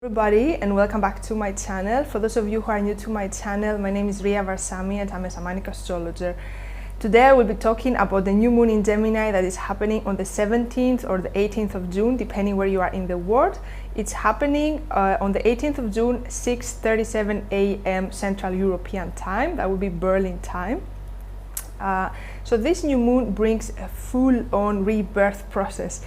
Everybody, and welcome back to my channel. For those of you who are new to my channel, my name is Ria Varsami and I'm a shamanic astrologer. Today I will be talking about the new moon in Gemini that is happening on the 17th or the 18th of June, depending where you are in the world. It's happening on the 18th of June, 6:37 a.m. Central European Time. That will be Berlin time. So this new moon brings a full-on rebirth process.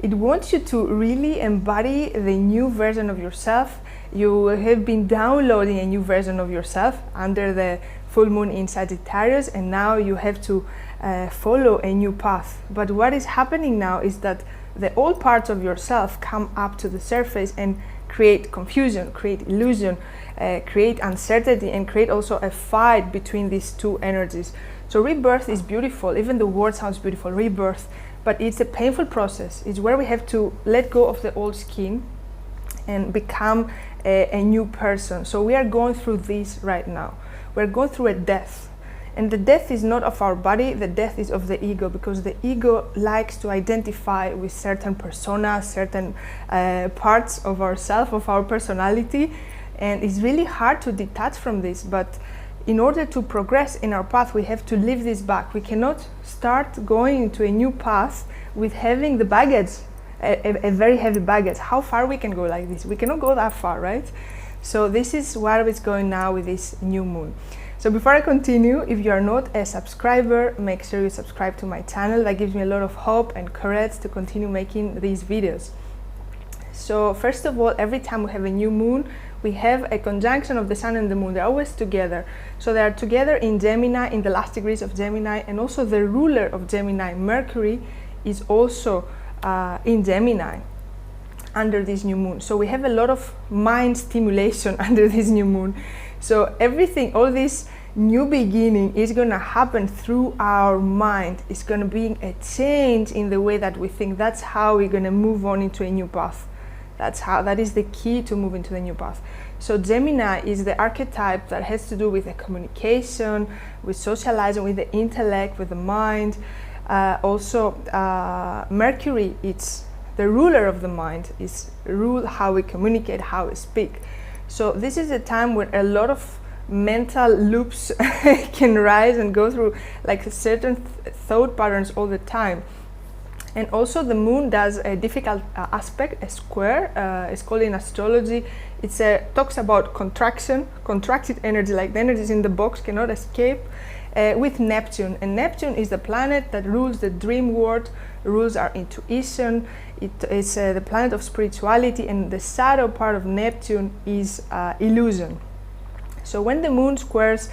It wants you to really embody the new version of yourself. You have been downloading a new version of yourself under the full moon in Sagittarius, and now you have to follow a new path. But what is happening now is that the old parts of yourself come up to the surface and create confusion, create illusion, create uncertainty, and create also a fight between these two energies. So rebirth is beautiful. Even the word sounds beautiful, rebirth. But it's a painful process. It's where we have to let go of the old skin and become a new person. So we are going through this right now. We're going through a death. And the death is not of our body, the death is of the ego, because the ego likes to identify with certain personas, certain parts of ourself, of our personality. And it's really hard to detach from this, but in order to progress in our path, we have to leave this back. We cannot start going into a new path with having the baggage, a very heavy baggage. How far we can go like this? We cannot go that far, right? So this is where it's going now with this new moon. So before I continue, if you are not a subscriber, make sure you subscribe to my channel. That gives me a lot of hope and courage to continue making these videos. So first of all, every time we have a new moon, we have a conjunction of the sun and the moon. They're always together. So they are together in Gemini, in the last degrees of Gemini, and also the ruler of Gemini, Mercury, is also in Gemini under this new moon. So we have a lot of mind stimulation under this new moon. So everything, all this new beginning is going to happen through our mind. It's going to be a change in the way that we think. That's how we're going to move on into a new path. That is the key to move into the new path. So Gemini is the archetype that has to do with the communication, with socializing, with the intellect, with the mind. Mercury, it's the ruler of the mind, is rule how we communicate, how we speak. So this is a time where a lot of mental loops can rise and go through like certain thought patterns all the time. And also the moon does a difficult aspect, a square. It's called in astrology. It talks about contracted energy, like the energies in the box cannot escape, with Neptune. And Neptune is the planet that rules the dream world, rules our intuition. It is the planet of spirituality, and the shadow part of Neptune is illusion. So when the moon squares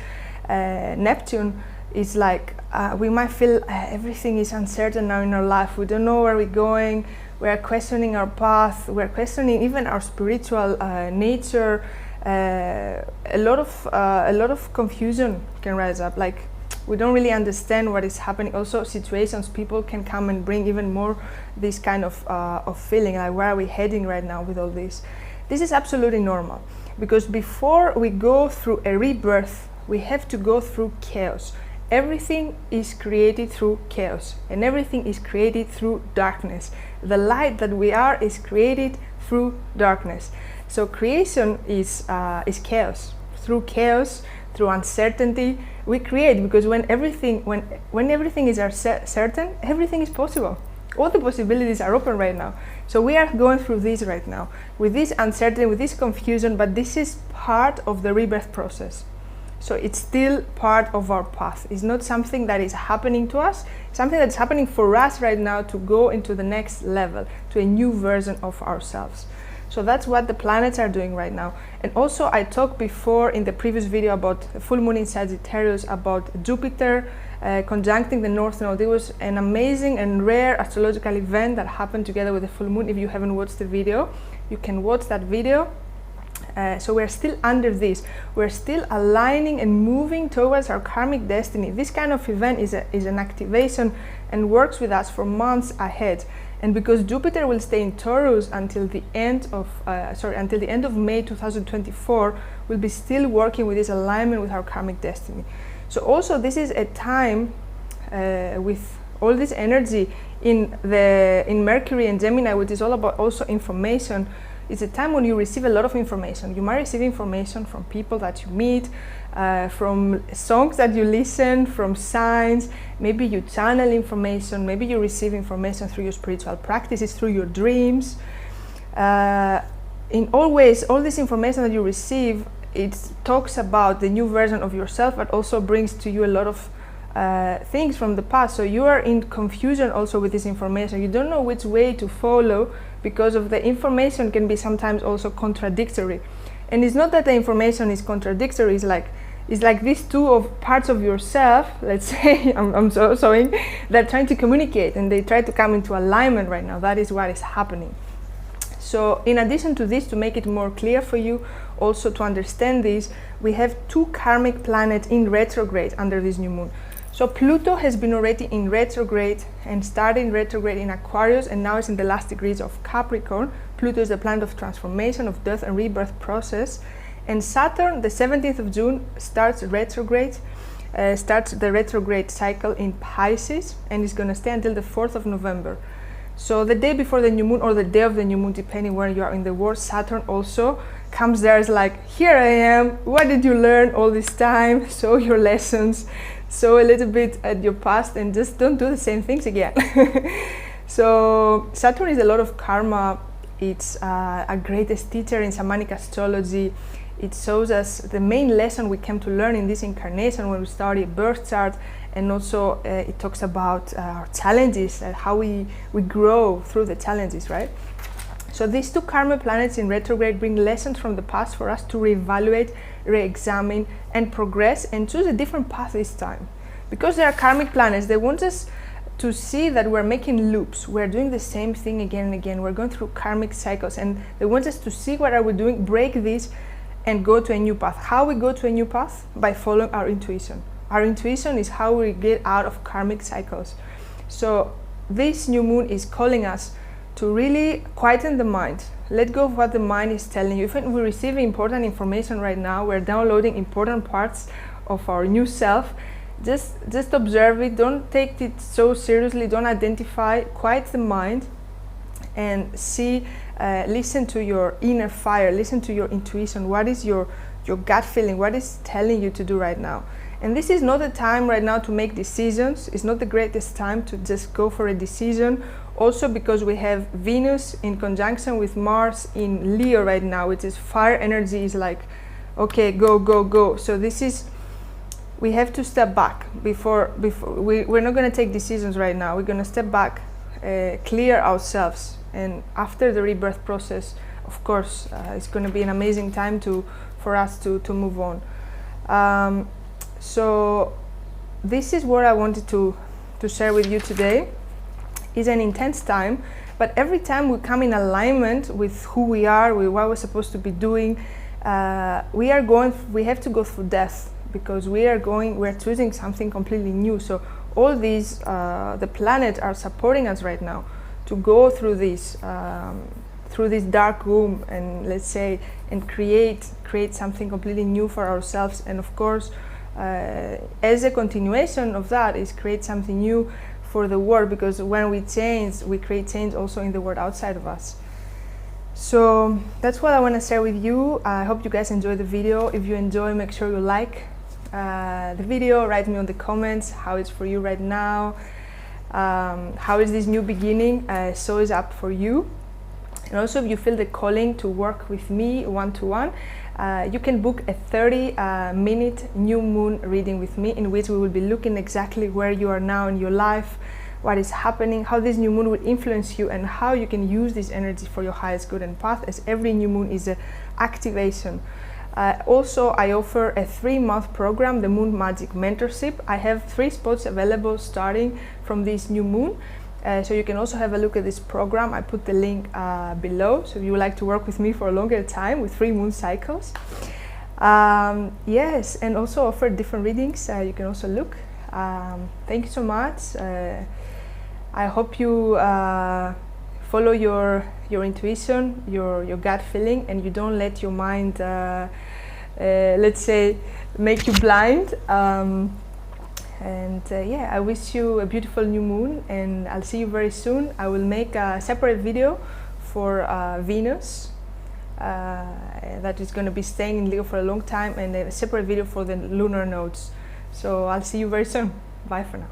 Neptune, it's like we might feel everything is uncertain now in our life. We don't know where we're going. We are questioning our path. We're questioning even our spiritual nature. A lot of confusion can rise up. Like we don't really understand what is happening. Also, situations, people can come and bring even more this kind of feeling. Like where are we heading right now with all this? This is absolutely normal, because before we go through a rebirth, we have to go through chaos. Everything is created through chaos, and everything is created through darkness. The light that we are is created through darkness. So creation is chaos. Through chaos, through uncertainty, we create, because when everything is certain, everything is possible. All the possibilities are open right now. So we are going through this right now, with this uncertainty, with this confusion, but this is part of the rebirth process. So it's still part of our path. It's not something that is happening to us, something that's happening for us right now to go into the next level, to a new version of ourselves. So that's what the planets are doing right now. And also I talked before in the previous video about the full moon in Sagittarius, about Jupiter conjuncting the North Node. It was an amazing and rare astrological event that happened together with the full moon. If you haven't watched the video, you can watch that video. So we're still under this. We're still aligning and moving towards our karmic destiny. This kind of event is an activation and works with us for months ahead. And because Jupiter will stay in Taurus until the end of May 2024, we'll be still working with this alignment with our karmic destiny. So also this is a time with all this energy in Mercury and Gemini, which is all about also information. It's a time when you receive a lot of information. You might receive information from people that you meet, from songs that you listen, from signs. Maybe you channel information. Maybe you receive information through your spiritual practices, through your dreams. In all ways, all this information that you receive, it talks about the new version of yourself, but also brings to you a lot of things from the past. So you are in confusion also with this information. You don't know which way to follow, because of the information can be sometimes also contradictory. And it's not that the information is contradictory, it's like these two parts of yourself, let's say, I'm so sorry, they're trying to communicate and they try to come into alignment right now. That is what is happening. So in addition to this, to make it more clear for you, also to understand this, we have 2 karmic planets in retrograde under this new moon. So Pluto has been already in retrograde and started in retrograde in Aquarius, and now it's in the last degrees of Capricorn. Pluto is the planet of transformation, of death and rebirth process. And Saturn, the 17th of June, starts retrograde, starts the retrograde cycle in Pisces, and is going to stay until the 4th of November. So the day before the new moon, or the day of the new moon, depending where you are in the world, Saturn also comes there. It's like, here I am, what did you learn all this time? Show your lessons, show a little bit at your past, and just don't do the same things again. So Saturn is a lot of karma. It's a greatest teacher in shamanic astrology. It shows us the main lesson we came to learn in this incarnation when we study birth chart, and also it talks about our challenges and how we grow through the challenges, right? So these 2 karma planets in retrograde bring lessons from the past for us to reevaluate, re-examine, and progress, and choose a different path this time. Because they are karmic planets, they want us to see that we're making loops. We're doing the same thing again and again. We're going through karmic cycles, and they want us to see what are we doing, break this, and go to a new path. How we go to a new path? By following our intuition. Our intuition is how we get out of karmic cycles. So this new moon is calling us to really quieten the mind. Let go of what the mind is telling you. If we're receiving important information right now, we're downloading important parts of our new self, just observe it. Don't take it so seriously. Don't identify. Quiet the mind and see, listen to your inner fire, listen to your intuition. What is your gut feeling? What is telling you to do right now? And this is not the time right now to make decisions. It's not the greatest time to just go for a decision. Also because we have Venus in conjunction with Mars in Leo right now, which is fire energy, is like, okay, go, go, go. So this is, we have to step back before we're not going to take decisions right now. We're going to step back, clear ourselves. And after the rebirth process, of course, it's going to be an amazing time for us to move on. So this is what I wanted to share with you today. It's an intense time, but every time we come in alignment with who we are, with what we're supposed to be doing, we have to go through death, because we're choosing something completely new. So all these, the planets are supporting us right now to go through this dark room, and let's say, and create something completely new for ourselves. And of course, as a continuation of that, is create something new for the world, because when we change, we create change also in the world outside of us. So that's what I want to share with you. I hope you guys enjoy the video. If you enjoy, make sure you like the video, write me on the comments how it's for you right now, how is this new beginning shows up for you. And also, if you feel the calling to work with me one-to-one, you can book a 30-minute new moon reading with me, in which we will be looking exactly where you are now in your life, what is happening, how this new moon will influence you, and how you can use this energy for your highest good and path, as every new moon is an activation. Also, I offer a 3-month program, the Moon Magic Mentorship. I have 3 spots available starting from this new moon. So you can also have a look at this program. I put the link below. So if you would like to work with me for a longer time with 3 moon cycles. Yes, and also offer different readings. You can also look. Thank you so much. I hope you follow your intuition, your gut feeling, and you don't let your mind, let's say, make you blind. Yeah, I wish you a beautiful new moon, and I'll see you very soon. I will make a separate video for Venus, that is going to be staying in LEGO for a long time, and a separate video for the lunar nodes. So I'll see you very soon. Bye for now.